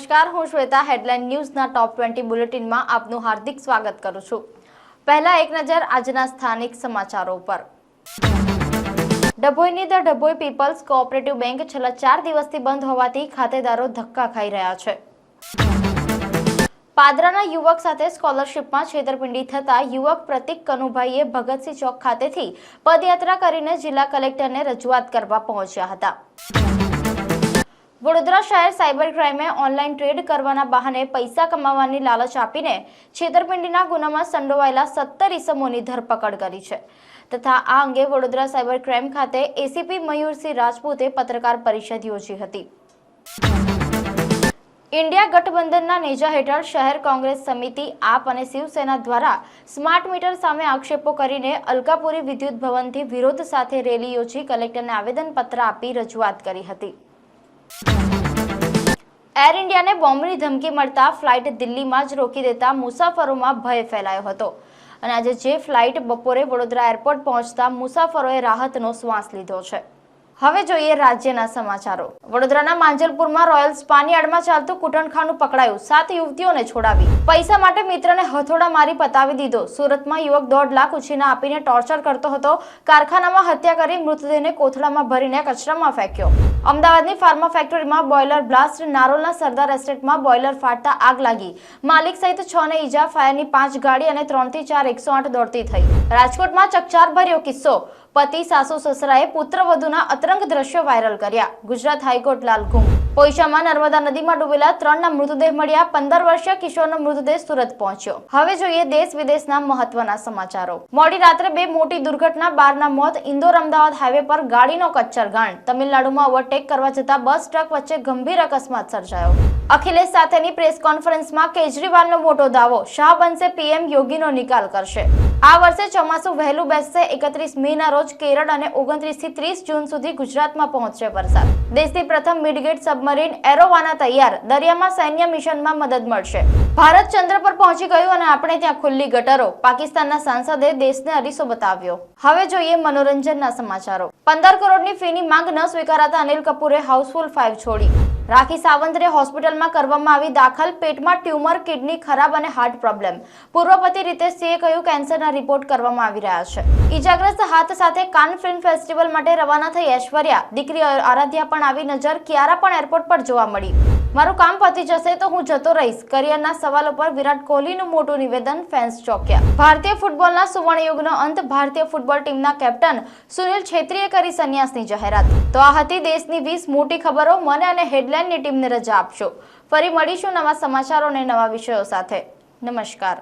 નમસ્કાર, હું શ્વેતા હેડલાઇન ન્યૂઝના ટોપ 20 બુલેટિનમાં આપનું હાર્દિક સ્વાગત કરું છું। પહેલા એક નજર આજના સ્થાનિક સમાચારો પર। ડભોઈની the Dabhoi people's cooperative bank છેલ્લા 4 દિવસથી બંધ હોવાથી ખાતેદારો ધક્કા ખાઈ રહ્યા છે। પાદરાના યુવક સાથે સ્કોલરશિપમાં છેતરપિંડી થતા યુવક પ્રતિક કનુભાઈએ ભગતસિંહ ચોક ખાતેથી પદયાત્રા કરીને જિલ્લા કલેક્ટરને રજૂઆત કરવા પહોંચ્યા હતા। વડોદરા શહેર સાયબર ક્રાઇમે ઓનલાઈન ટ્રેડ કરવાના બહાને પૈસા કમાવાની લાલચ આપીને છેતરપિંડીના ગુનામાં સંડોવાયેલા 17 ઇસમોની ધરપકડ કરી છે તથા આ અંગે વડોદરા સાયબર ક્રાઇમ ખાતે એસીપી મયુરસિંહ રાજપૂતે પત્રકાર પરિષદ યોજી હતી। ઇન્ડિયા ગઠબંધનના નેજા હેઠળ શહેર કોંગ્રેસ સમિતિ આપ અને શિવસેના દ્વારા સ્માર્ટ મીટર સામે આક્ષેપો કરીને અલકાપુરી વિદ્યુત ભવનથી વિરોધ સાથે રેલી યોજી કલેક્ટરને આવેદનપત્ર આપી રજૂઆત કરી હતી। એર ઇન્ડિયાને બોમ્બની ધમકી મળતા ફ્લાઇટ દિલ્હીમાં જ રોકી દેતા મુસાફરોમાં ભય ફેલાયો હતો અને આજે જે ફ્લાઇટ બપોરે વડોદરા એરપોર્ટ પહોંચતા મુસાફરોએ રાહતનો શ્વાસ લીધો છે। હવે જોઈએ રાજ્યના સમાચારો। વડોદરાના માંજલપુરમાં રોયલ સ્પાની યાર્ડમાં ચાલતું કૂટણખાનું પકડાયું, 7 યુવતીઓને છોડાવી, પૈસા માટે મિત્રને હથોડા મારી પતાવી દીધો। સુરતમાં યુવક 1.5 લાખ ઉછીના આપીને ટોર્ચર કરતો હતો, કારખાનામાં હત્યા કરી મૃતદેહને કોથળામાં ભરીને કચરામાં ફેંક્યો। અમદાવાદની ફાર્મા ફેક્ટરીમાં બોઇલર બ્લાસ્ટ, નારોલના સરદાર એસ્ટેટમાં બોઇલર ફાટતા આગ લાગી, માલિક સહિત 6 ને ઈજા, ફાયરની 5 ગાડી અને 3 થી 4 108 દોડતી થઈ। રાજકોટમાં ચકચારભર્યો કિસ્સો, પતિ સાસુ સસરાએ પુત્રવધુના અતરંગ દ્રશ્યો વાયરલ કર્યા। ગુજરાત હાઈકોર્ટ લાલઘુમ। પોઈશામાં નર્મદા નદીમાં ડૂબેલા 3 ના મૃતદેહ મળ્યા, 15 વર્ષીય કિશોરનો મૃતદેહ સુરત પહોંચ્યો। હવે જોઈએ દેશ વિદેશના મહત્વના સમાચારો। મોડી રાત્રે 2 મોટી દુર્ઘટના, 12 ના મોત। ઇન્દોર અમદાવાદ હાઈવે પર ગાડીનો કચ્ચરગાંઠ, તમિલનાડુમાં ઓવરટેક કરવા જતા બસ ટ્રક વચ્ચે ગંભીર અકસ્માત સર્જાયો। અખિલેશ સાથેની પ્રેસ કોન્ફરન્સમાં કેજરીવાલનો મોટો દાવો, શાહ બનશે પીએમ, યોગીનો નિકાલ કરશે। આ વર્ષે ચોમાસું વહેલું બેસશે, 31 મેના રોજ કેરળ અને 29 થી 30 જૂન સુધી ગુજરાતમાં પહોંચશે વરસાદ। દેશની પ્રથમ મિડગેટ સબમરીન એરોવાના તૈયાર, દરિયામાં સૈન્ય મિશનમાં મદદ મળશે। ભારત ચંદ્ર પર પહોંચી ગયું અને આપણે ત્યાં ખુલ્લી ગટરો, પાકિસ્તાનના સાંસદે દેશને અરીસો બતાવ્યો। હવે જોઈએ મનોરંજનના સમાચારો। 15 કરોડની ફીની માંગ ન સ્વીકારાતા અનિલ કપૂરે હાઉસફુલ 5 છોડી। રાખી સાવંતને હોસ્પિટલમાં કરવામાં આવી દાખલ, પેટમાં ટ્યુમર, કિડની ખરાબ અને હાર્ટ પ્રોબ્લેમ। પૂર્વ પતિ રીતેશ સિંહે કહ્યું કેન્સરના રિપોર્ટ કરવામાં આવી રહ્યા છે। ઈજાગ્રસ્ત હાથ સાથે કાન ફિલ્મ ફેસ્ટિવલ માટે રવાના થઈ ઐશ્વર્યા, દીકરી આરાધ્યા પણ આવી નજર, કિયારા પણ એરપોર્ટ પર જોવા મળી। મારું કામ પતી જશે તો હું જતો રહીશ, કરિયરના સવાલો પર વિરાટ કોહલીનું મોટું નિવેદન, ફેન્સ ચોંક્યા। ભારતીય ફૂટબોલના સુવર્ણ યુગનો અંત, ભારતીય ફૂટબોલ ટીમના કેપ્ટન સુનિલ છેત્રીએ કરી સંન્યાસની જાહેરાત। તો આ હતી દેશની 20 મોટી ખબરો। મને અને હેડલાઇનની ટીમને રજા આપશો। ફરી મળીશું નવા સમાચારો અને નવા વિષયો સાથે। નમસ્કાર।